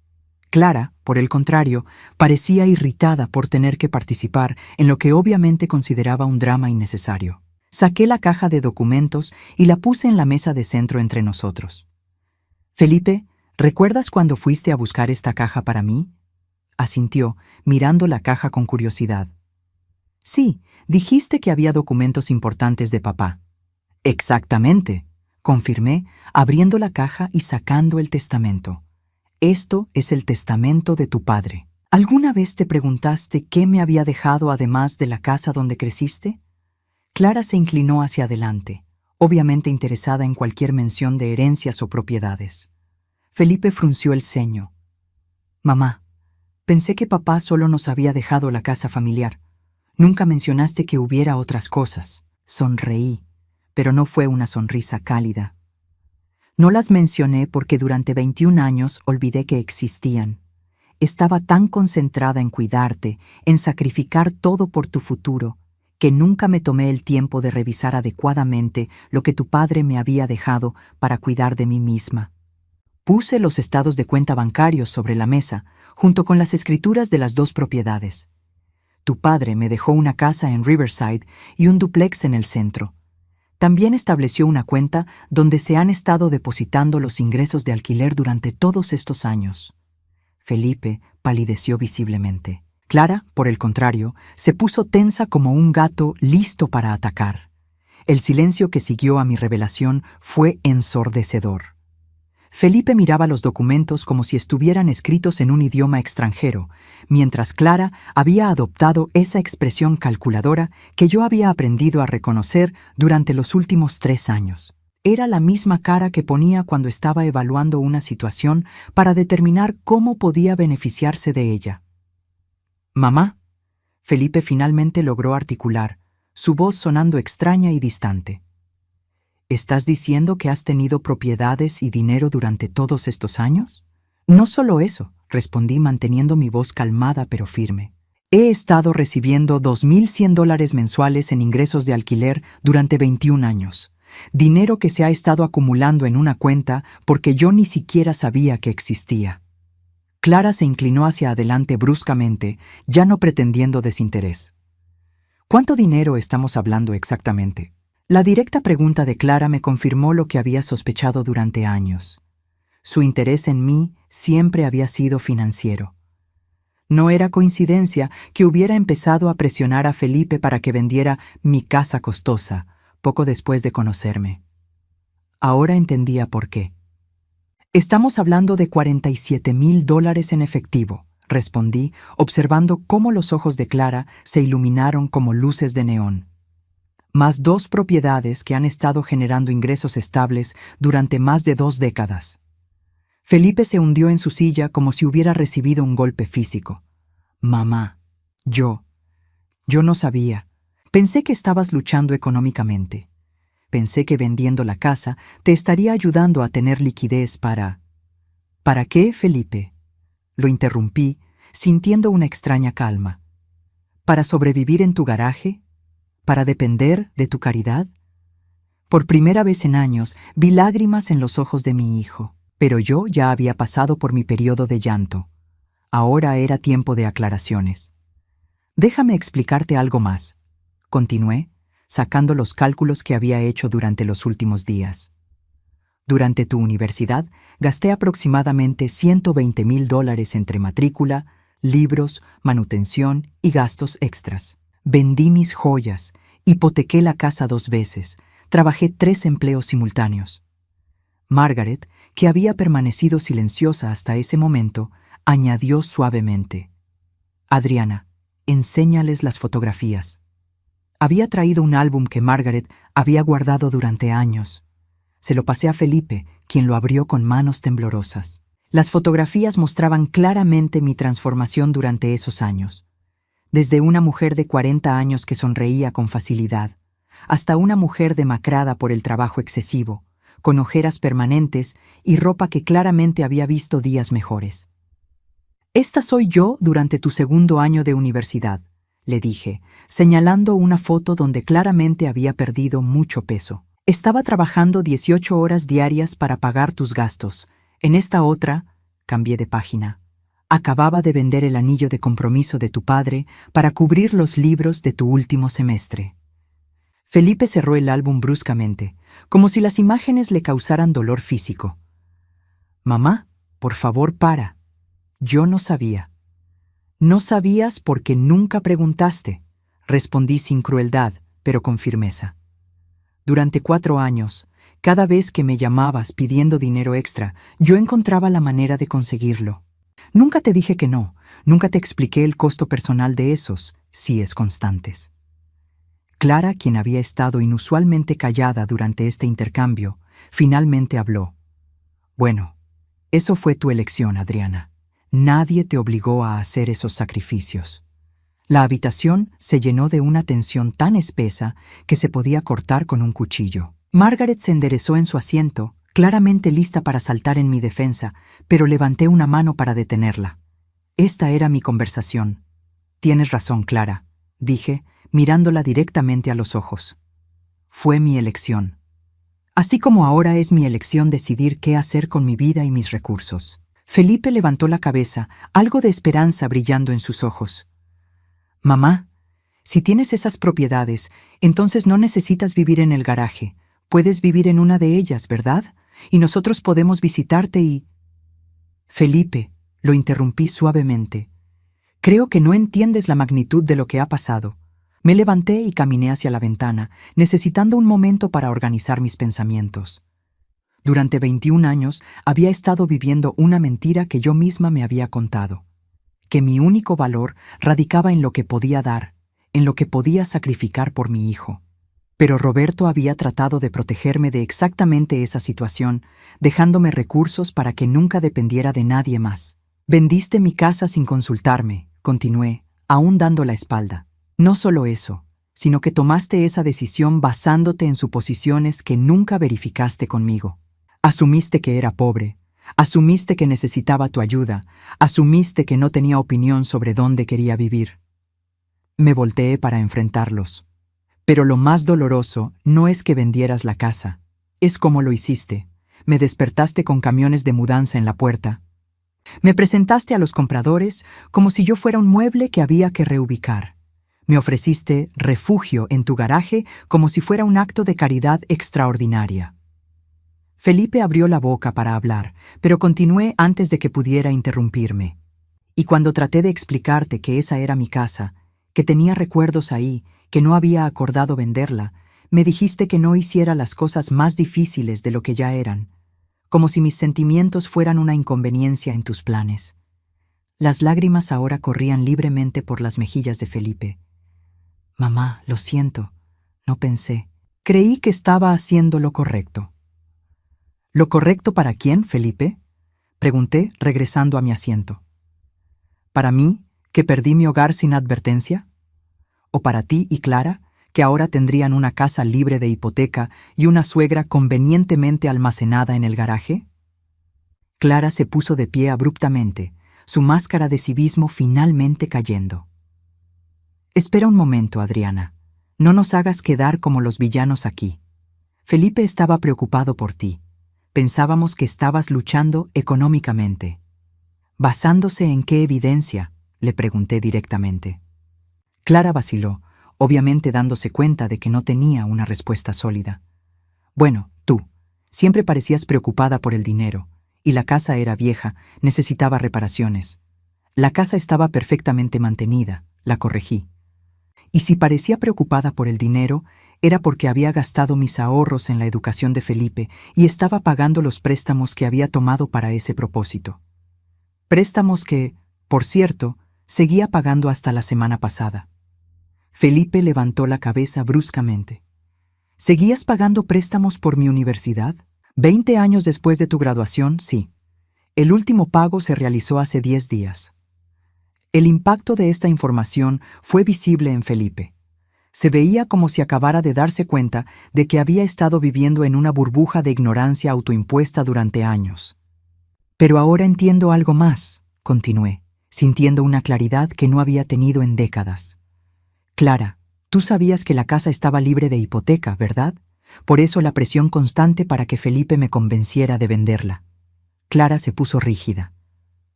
Clara, por el contrario, parecía irritada por tener que participar en lo que obviamente consideraba un drama innecesario. Saqué la caja de documentos y la puse en la mesa de centro entre nosotros. «Felipe, ¿recuerdas cuando fuiste a buscar esta caja para mí?», asintió, mirando la caja con curiosidad. «Sí, dijiste que había documentos importantes de papá». «Exactamente», confirmé, abriendo la caja y sacando el testamento. Esto es el testamento de tu padre. ¿Alguna vez te preguntaste qué me había dejado además de la casa donde creciste? Clara se inclinó hacia adelante, obviamente interesada en cualquier mención de herencias o propiedades. Felipe frunció el ceño. Mamá, pensé que papá solo nos había dejado la casa familiar. Nunca mencionaste que hubiera otras cosas. Sonreí, pero no fue una sonrisa cálida. No las mencioné porque durante 21 años olvidé que existían. Estaba tan concentrada en cuidarte, en sacrificar todo por tu futuro, que nunca me tomé el tiempo de revisar adecuadamente lo que tu padre me había dejado para cuidar de mí misma. Puse los estados de cuenta bancarios sobre la mesa, junto con las escrituras de las 2 propiedades. Tu padre me dejó una casa en Riverside y un dúplex en el centro. También estableció una cuenta donde se han estado depositando los ingresos de alquiler durante todos estos años. Felipe palideció visiblemente. Clara, por el contrario, se puso tensa como un gato listo para atacar. El silencio que siguió a mi revelación fue ensordecedor. Felipe miraba los documentos como si estuvieran escritos en un idioma extranjero, mientras Clara había adoptado esa expresión calculadora que yo había aprendido a reconocer durante los últimos 3 años. Era la misma cara que ponía cuando estaba evaluando una situación para determinar cómo podía beneficiarse de ella. «Mamá», Felipe finalmente logró articular, su voz sonando extraña y distante. ¿Estás diciendo que has tenido propiedades y dinero durante todos estos años? No solo eso, respondí manteniendo mi voz calmada pero firme. He estado recibiendo $2,100 mensuales en ingresos de alquiler durante 21 años. Dinero que se ha estado acumulando en una cuenta porque yo ni siquiera sabía que existía. Clara se inclinó hacia adelante bruscamente, ya no pretendiendo desinterés. ¿Cuánto dinero estamos hablando exactamente? La directa pregunta de Clara me confirmó lo que había sospechado durante años. Su interés en mí siempre había sido financiero. No era coincidencia que hubiera empezado a presionar a Felipe para que vendiera mi casa costosa, poco después de conocerme. Ahora entendía por qué. Estamos hablando de $47,000 en efectivo, respondí, observando cómo los ojos de Clara se iluminaron como luces de neón. Más 2 propiedades que han estado generando ingresos estables durante más de 2 décadas. Felipe se hundió en su silla como si hubiera recibido un golpe físico. Mamá, yo no sabía. Pensé que estabas luchando económicamente. Pensé que vendiendo la casa te estaría ayudando a tener liquidez para... ¿Para qué, Felipe? Lo interrumpí, sintiendo una extraña calma. ¿Para sobrevivir en tu garaje? ¿Para depender de tu caridad? Por primera vez en años vi lágrimas en los ojos de mi hijo, pero yo ya había pasado por mi periodo de llanto. Ahora era tiempo de aclaraciones. Déjame explicarte algo más, continué, sacando los cálculos que había hecho durante los últimos días. Durante tu universidad gasté aproximadamente $120,000 entre matrícula, libros, manutención y gastos extras. Vendí mis joyas, hipotequé la casa 2 veces, trabajé 3 empleos simultáneos. Margaret, que había permanecido silenciosa hasta ese momento, añadió suavemente: Adriana, enséñales las fotografías. Había traído un álbum que Margaret había guardado durante años. Se lo pasé a Felipe, quien lo abrió con manos temblorosas. Las fotografías mostraban claramente mi transformación durante esos años. Desde una mujer de 40 años que sonreía con facilidad, hasta una mujer demacrada por el trabajo excesivo, con ojeras permanentes y ropa que claramente había visto días mejores. «Esta soy yo durante tu 2º año de universidad», le dije, señalando una foto donde claramente había perdido mucho peso. «Estaba trabajando 18 horas diarias para pagar tus gastos. En esta otra», cambié de página, «acababa de vender el anillo de compromiso de tu padre para cubrir los libros de tu último semestre». Felipe cerró el álbum bruscamente, como si las imágenes le causaran dolor físico. «Mamá, por favor, para. Yo no sabía». «No sabías porque nunca preguntaste», respondí sin crueldad, pero con firmeza. Durante 4 años, Cada vez que me llamabas pidiendo dinero extra, yo encontraba la manera de conseguirlo. Nunca te dije que no, nunca te expliqué el costo personal de esos, si es constantes. Clara, quien había estado inusualmente callada durante este intercambio, finalmente habló. Bueno, eso fue tu elección, Adriana. Nadie te obligó a hacer esos sacrificios. La habitación se llenó de una tensión tan espesa que se podía cortar con un cuchillo. Margaret se enderezó en su asiento, claramente lista para saltar en mi defensa, pero levanté una mano para detenerla. Esta era mi conversación. Tienes razón, Clara, dije, mirándola directamente a los ojos. Fue mi elección. Así como ahora es mi elección decidir qué hacer con mi vida y mis recursos. Felipe levantó la cabeza, algo de esperanza brillando en sus ojos. Mamá, si tienes esas propiedades, entonces no necesitas vivir en el garaje. Puedes vivir en una de ellas, ¿verdad? Y nosotros podemos visitarte y... Felipe, lo interrumpí suavemente. Creo que no entiendes la magnitud de lo que ha pasado. Me levanté y caminé hacia la ventana, necesitando un momento para organizar mis pensamientos. Durante 21 años había estado viviendo una mentira que yo misma me había contado. Que mi único valor radicaba en lo que podía dar, en lo que podía sacrificar por mi hijo. Pero Roberto había tratado de protegerme de exactamente esa situación, dejándome recursos para que nunca dependiera de nadie más. Vendiste mi casa sin consultarme, continué, aún dando la espalda. No solo eso, sino que tomaste esa decisión basándote en suposiciones que nunca verificaste conmigo. Asumiste que era pobre, asumiste que necesitaba tu ayuda, asumiste que no tenía opinión sobre dónde quería vivir. Me volteé para enfrentarlos. Pero lo más doloroso no es que vendieras la casa, es cómo lo hiciste. Me despertaste con camiones de mudanza en la puerta. Me presentaste a los compradores como si yo fuera un mueble que había que reubicar. Me ofreciste refugio en tu garaje como si fuera un acto de caridad extraordinaria. Felipe abrió la boca para hablar, pero continué antes de que pudiera interrumpirme. Y cuando traté de explicarte que esa era mi casa, que tenía recuerdos ahí, que no había acordado venderla, me dijiste que no hiciera las cosas más difíciles de lo que ya eran, como si mis sentimientos fueran una inconveniencia en tus planes. Las lágrimas ahora corrían libremente por las mejillas de Felipe. Mamá, lo siento, no pensé. Creí que estaba haciendo lo correcto. ¿Lo correcto para quién, Felipe? Pregunté, regresando a mi asiento. ¿Para mí, que perdí mi hogar sin advertencia? ¿O para ti y Clara, que ahora tendrían una casa libre de hipoteca y una suegra convenientemente almacenada en el garaje? Clara se puso de pie abruptamente, su máscara de civismo finalmente cayendo. Espera un momento, Adriana. No nos hagas quedar como los villanos aquí. Felipe estaba preocupado por ti. Pensábamos que estabas luchando económicamente. ¿Basándose en qué evidencia?, le pregunté directamente. Clara vaciló, obviamente dándose cuenta de que no tenía una respuesta sólida. Bueno, tú, siempre parecías preocupada por el dinero, y la casa era vieja, necesitaba reparaciones. La casa estaba perfectamente mantenida, la corregí. Y si parecía preocupada por el dinero, era porque había gastado mis ahorros en la educación de Felipe y estaba pagando los préstamos que había tomado para ese propósito. Préstamos que, por cierto, seguía pagando hasta la semana pasada. Felipe levantó la cabeza bruscamente. ¿Seguías pagando préstamos por mi universidad? 20 años después de tu graduación, sí. El último pago se realizó hace 10 días. El impacto de esta información fue visible en Felipe. Se veía como si acabara de darse cuenta de que había estado viviendo en una burbuja de ignorancia autoimpuesta durante años. Pero ahora entiendo algo más, continué, sintiendo una claridad que no había tenido en décadas. Clara, tú sabías que la casa estaba libre de hipoteca, ¿verdad? Por eso la presión constante para que Felipe me convenciera de venderla. Clara se puso rígida.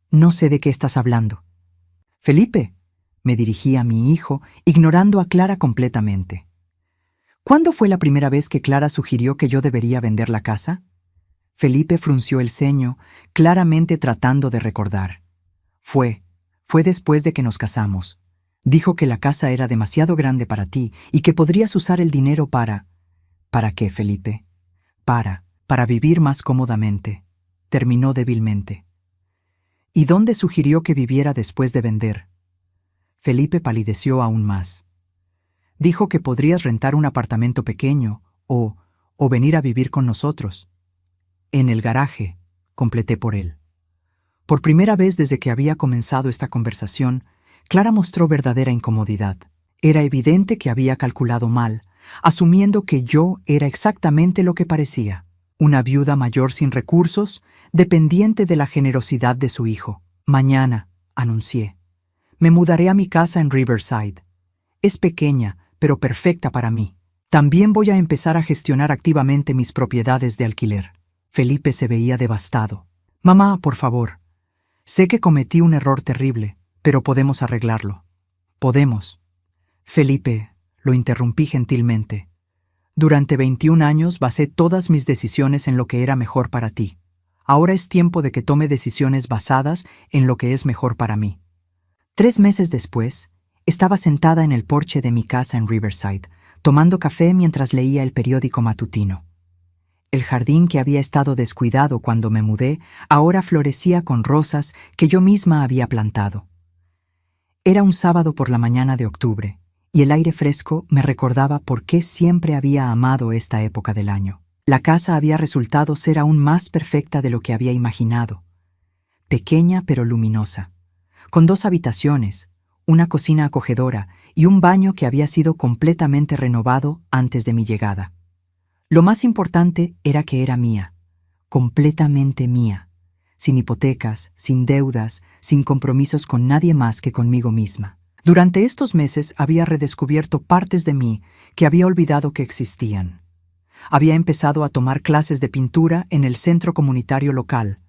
No sé de qué estás hablando. Felipe, me dirigí a mi hijo, ignorando a Clara completamente. ¿Cuándo fue la primera vez que Clara sugirió que yo debería vender la casa? Felipe frunció el ceño, claramente tratando de recordar. Fue después de que nos casamos. Dijo que la casa era demasiado grande para ti y que podrías usar el dinero para... ¿Para qué, Felipe? para vivir más cómodamente, terminó débilmente. ¿Y dónde sugirió que viviera después de vender? Felipe palideció aún más. Dijo que podrías rentar un apartamento pequeño o venir a vivir con nosotros. En el garaje, completé por él. Por primera vez desde que había comenzado esta conversación, Clara mostró verdadera incomodidad. Era evidente que había calculado mal, asumiendo que yo era exactamente lo que parecía, una viuda mayor sin recursos, dependiente de la generosidad de su hijo. Mañana, anuncié, me mudaré a mi casa en Riverside. Es pequeña, pero perfecta para mí. También voy a empezar a gestionar activamente mis propiedades de alquiler. Felipe se veía devastado. Mamá, por favor. Sé que cometí un error terrible, pero podemos arreglarlo. Podemos. Felipe, lo interrumpí gentilmente. Durante 21 años basé todas mis decisiones en lo que era mejor para ti. Ahora es tiempo de que tome decisiones basadas en lo que es mejor para mí. 3 meses después, estaba sentada en el porche de mi casa en Riverside, tomando café mientras leía el periódico matutino. El jardín que había estado descuidado cuando me mudé ahora florecía con rosas que yo misma había plantado. Era un sábado por la mañana de octubre, y el aire fresco me recordaba por qué siempre había amado esta época del año. La casa había resultado ser aún más perfecta de lo que había imaginado. Pequeña pero luminosa, con 2 habitaciones, una cocina acogedora y un baño que había sido completamente renovado antes de mi llegada. Lo más importante era que era mía, completamente mía, sin hipotecas, sin deudas, sin compromisos con nadie más que conmigo misma. Durante estos meses había redescubierto partes de mí que había olvidado que existían. Había empezado a tomar clases de pintura en el centro comunitario local,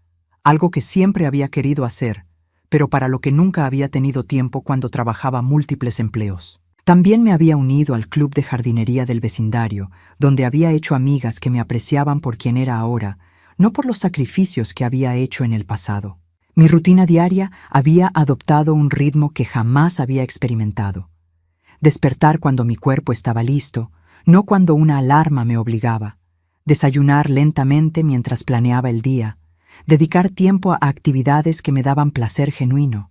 algo que siempre había querido hacer, pero para lo que nunca había tenido tiempo cuando trabajaba múltiples empleos. También me había unido al club de jardinería del vecindario, donde había hecho amigas que me apreciaban por quien era ahora, no por los sacrificios que había hecho en el pasado. Mi rutina diaria había adoptado un ritmo que jamás había experimentado. Despertar cuando mi cuerpo estaba listo, no cuando una alarma me obligaba. Desayunar lentamente mientras planeaba el día. Dedicar tiempo a actividades que me daban placer genuino.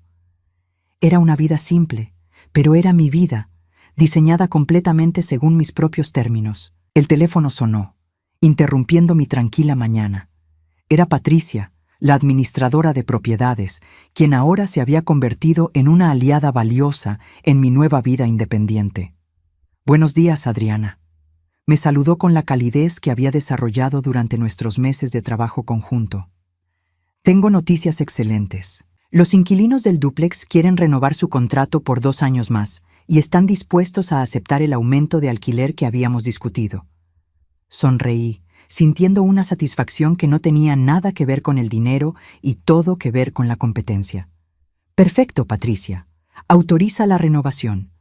Era una vida simple, pero era mi vida, diseñada completamente según mis propios términos. El teléfono sonó, interrumpiendo mi tranquila mañana. Era Patricia, la administradora de propiedades, quien ahora se había convertido en una aliada valiosa en mi nueva vida independiente. «Buenos días, Adriana». Me saludó con la calidez que había desarrollado durante nuestros meses de trabajo conjunto. «Tengo noticias excelentes. Los inquilinos del dúplex quieren renovar su contrato por 2 años más y están dispuestos a aceptar el aumento de alquiler que habíamos discutido». Sonreí, sintiendo una satisfacción que no tenía nada que ver con el dinero y todo que ver con la competencia. «Perfecto, Patricia. Autoriza la renovación».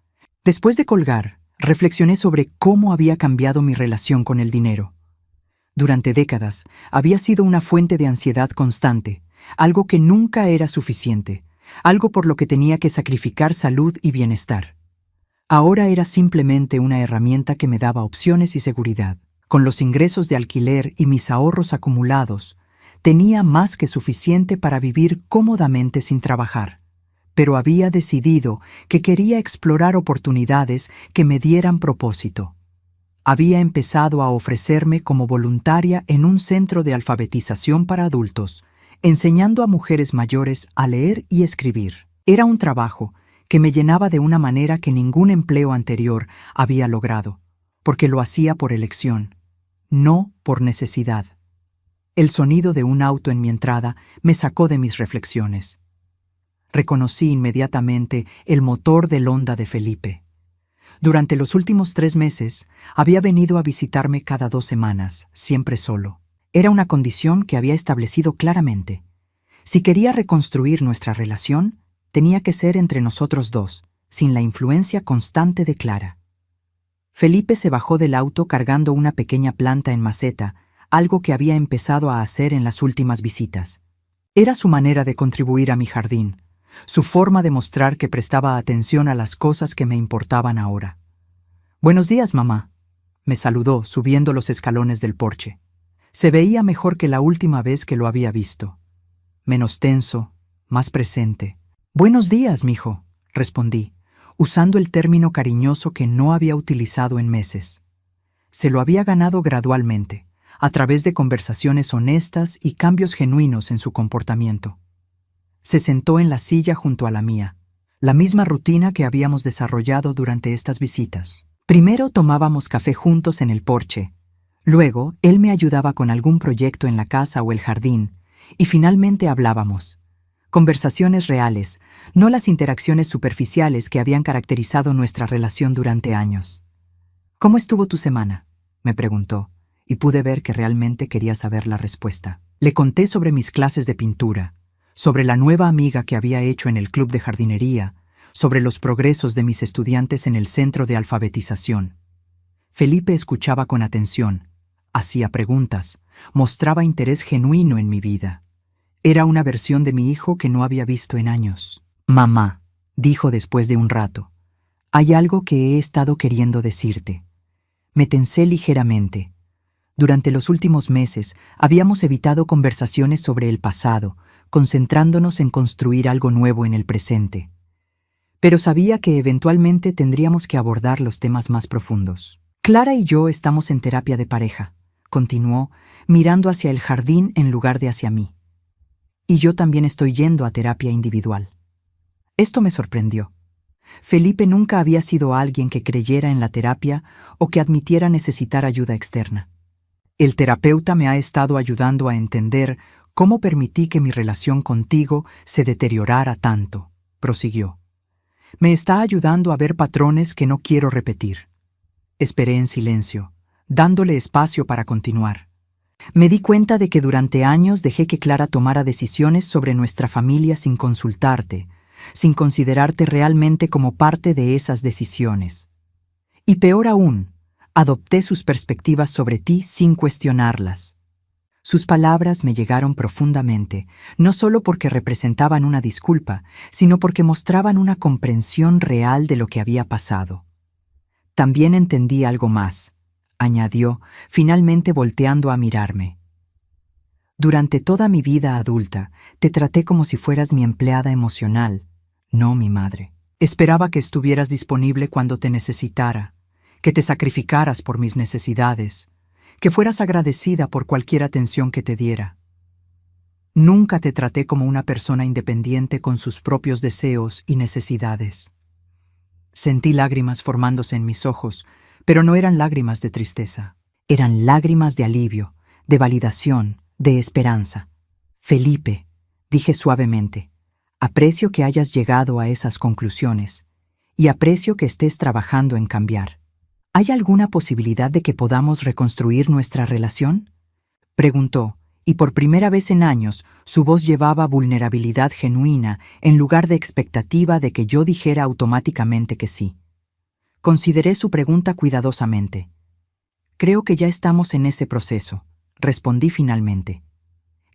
Después de colgar, reflexioné sobre cómo había cambiado mi relación con el dinero. Durante décadas, había sido una fuente de ansiedad constante, algo que nunca era suficiente, algo por lo que tenía que sacrificar salud y bienestar. Ahora era simplemente una herramienta que me daba opciones y seguridad. Con los ingresos de alquiler y mis ahorros acumulados, tenía más que suficiente para vivir cómodamente sin trabajar. Pero había decidido que quería explorar oportunidades que me dieran propósito. Había empezado a ofrecerme como voluntaria en un centro de alfabetización para adultos, enseñando a mujeres mayores a leer y escribir. Era un trabajo que me llenaba de una manera que ningún empleo anterior había logrado, porque lo hacía por elección, no por necesidad. El sonido de un auto en mi entrada me sacó de mis reflexiones. Reconocí inmediatamente el motor del Honda de Felipe. Durante los últimos 3 meses, había venido a visitarme cada 2 semanas, siempre solo. Era una condición que había establecido claramente. Si quería reconstruir nuestra relación, tenía que ser entre nosotros 2, sin la influencia constante de Clara. Felipe se bajó del auto cargando una pequeña planta en maceta, algo que había empezado a hacer en las últimas visitas. Era su manera de contribuir a mi jardín, su forma de mostrar que prestaba atención a las cosas que me importaban ahora. «Buenos días, mamá», me saludó subiendo los escalones del porche. Se veía mejor que la última vez que lo había visto. Menos tenso, más presente. «Buenos días, mijo», respondí, usando el término cariñoso que no había utilizado en meses. Se lo había ganado gradualmente, a través de conversaciones honestas y cambios genuinos en su comportamiento. Se sentó en la silla junto a la mía, la misma rutina que habíamos desarrollado durante estas visitas. Primero tomábamos café juntos en el porche, luego él me ayudaba con algún proyecto en la casa o el jardín, y finalmente hablábamos. Conversaciones reales, no las interacciones superficiales que habían caracterizado nuestra relación durante años. «¿Cómo estuvo tu semana?», me preguntó, y pude ver que realmente quería saber la respuesta. Le conté sobre mis clases de pintura, sobre la nueva amiga que había hecho en el club de jardinería, sobre los progresos de mis estudiantes en el centro de alfabetización. Felipe escuchaba con atención, hacía preguntas, mostraba interés genuino en mi vida. Era una versión de mi hijo que no había visto en años. «Mamá», dijo después de un rato, «hay algo que he estado queriendo decirte». Me tensé ligeramente. Durante los últimos meses habíamos evitado conversaciones sobre el pasado, concentrándonos en construir algo nuevo en el presente. Pero sabía que eventualmente tendríamos que abordar los temas más profundos. «Clara y yo estamos en terapia de pareja», continuó, mirando hacia el jardín en lugar de hacia mí. «Y yo también estoy yendo a terapia individual». Esto me sorprendió. Felipe nunca había sido alguien que creyera en la terapia o que admitiera necesitar ayuda externa. «El terapeuta me ha estado ayudando a entender cómo permití que mi relación contigo se deteriorara tanto», prosiguió. «Me está ayudando a ver patrones que no quiero repetir». Esperé en silencio, dándole espacio para continuar. Me di cuenta de que durante años dejé que Clara tomara decisiones sobre nuestra familia sin consultarte, sin considerarte realmente como parte de esas decisiones. Y peor aún, adopté sus perspectivas sobre ti sin cuestionarlas. Sus palabras me llegaron profundamente, no solo porque representaban una disculpa, sino porque mostraban una comprensión real de lo que había pasado. «También entendí algo más», añadió, finalmente volteando a mirarme. «Durante toda mi vida adulta, te traté como si fueras mi empleada emocional, no mi madre. Esperaba que estuvieras disponible cuando te necesitara, que te sacrificaras por mis necesidades, que fueras agradecida por cualquier atención que te diera. Nunca te traté como una persona independiente con sus propios deseos y necesidades». Sentí lágrimas formándose en mis ojos, pero no eran lágrimas de tristeza. Eran lágrimas de alivio, de validación, de esperanza. «Felipe», dije suavemente, «aprecio que hayas llegado a esas conclusiones y aprecio que estés trabajando en cambiar. ¿Hay alguna posibilidad de que podamos reconstruir nuestra relación?», preguntó, y por primera vez en años su voz llevaba vulnerabilidad genuina en lugar de expectativa de que yo dijera automáticamente que sí. Consideré su pregunta cuidadosamente. «Creo que ya estamos en ese proceso», respondí finalmente.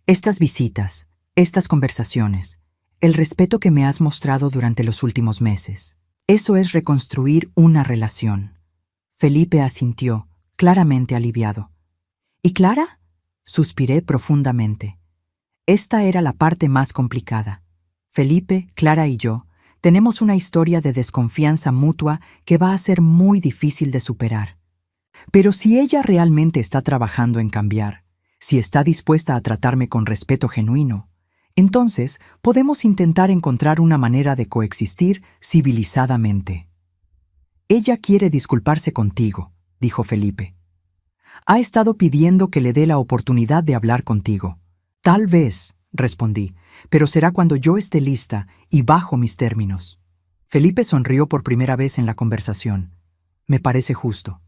«Estas visitas, estas conversaciones, el respeto que me has mostrado durante los últimos meses, eso es reconstruir una relación». Felipe asintió, claramente aliviado. «¿Y Clara?», suspiré profundamente. Esta era la parte más complicada. Felipe, Clara y yo tenemos una historia de desconfianza mutua que va a ser muy difícil de superar. Pero si ella realmente está trabajando en cambiar, si está dispuesta a tratarme con respeto genuino, entonces podemos intentar encontrar una manera de coexistir civilizadamente. «Ella quiere disculparse contigo», dijo Felipe. «Ha estado pidiendo que le dé la oportunidad de hablar contigo». «Tal vez», respondí, «pero será cuando yo esté lista y bajo mis términos». Felipe sonrió por primera vez en la conversación. «Me parece justo».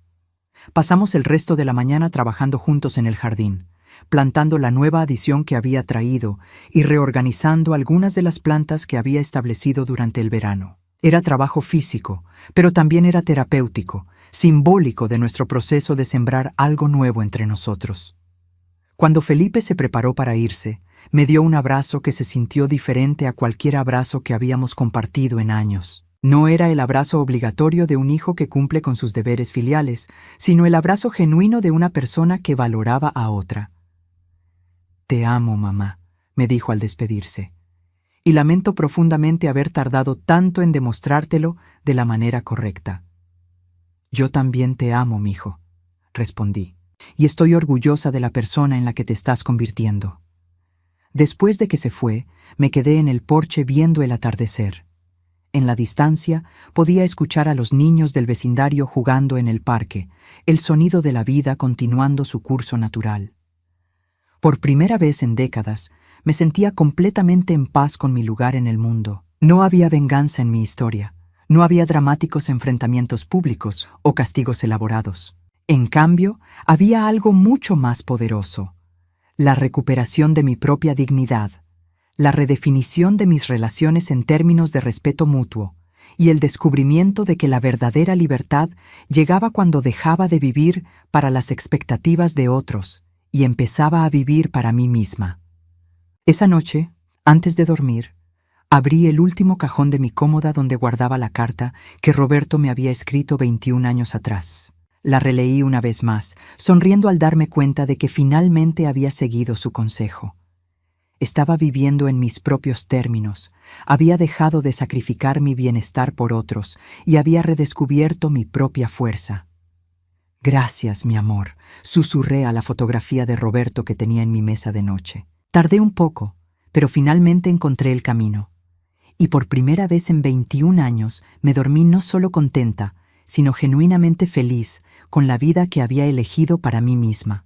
Pasamos el resto de la mañana trabajando juntos en el jardín, plantando la nueva adición que había traído y reorganizando algunas de las plantas que había establecido durante el verano. Era trabajo físico, pero también era terapéutico, simbólico de nuestro proceso de sembrar algo nuevo entre nosotros. Cuando Felipe se preparó para irse, me dio un abrazo que se sintió diferente a cualquier abrazo que habíamos compartido en años. No era el abrazo obligatorio de un hijo que cumple con sus deberes filiales, sino el abrazo genuino de una persona que valoraba a otra. Te amo, mamá, me dijo al despedirse. Y lamento profundamente haber tardado tanto en demostrártelo de la manera correcta. Yo también te amo, mijo, respondí, y estoy orgullosa de la persona en la que te estás convirtiendo. Después de que se fue, me quedé en el porche viendo el atardecer. En la distancia podía escuchar a los niños del vecindario jugando en el parque, el sonido de la vida continuando su curso natural. Por primera vez en décadas, me sentía completamente en paz con mi lugar en el mundo. No había venganza en mi historia, no había dramáticos enfrentamientos públicos o castigos elaborados. En cambio, había algo mucho más poderoso: la recuperación de mi propia dignidad, la redefinición de mis relaciones en términos de respeto mutuo y el descubrimiento de que la verdadera libertad llegaba cuando dejaba de vivir para las expectativas de otros y empezaba a vivir para mí misma. Esa noche, antes de dormir, abrí el último cajón de mi cómoda donde guardaba la carta que Roberto me había escrito 21 años atrás. La releí una vez más, sonriendo al darme cuenta de que finalmente había seguido su consejo. Estaba viviendo en mis propios términos, había dejado de sacrificar mi bienestar por otros y había redescubierto mi propia fuerza. Gracias, mi amor, susurré a la fotografía de Roberto que tenía en mi mesa de noche. Tardé un poco, pero finalmente encontré el camino. Y por primera vez en 21 años me dormí no solo contenta, sino genuinamente feliz con la vida que había elegido para mí misma.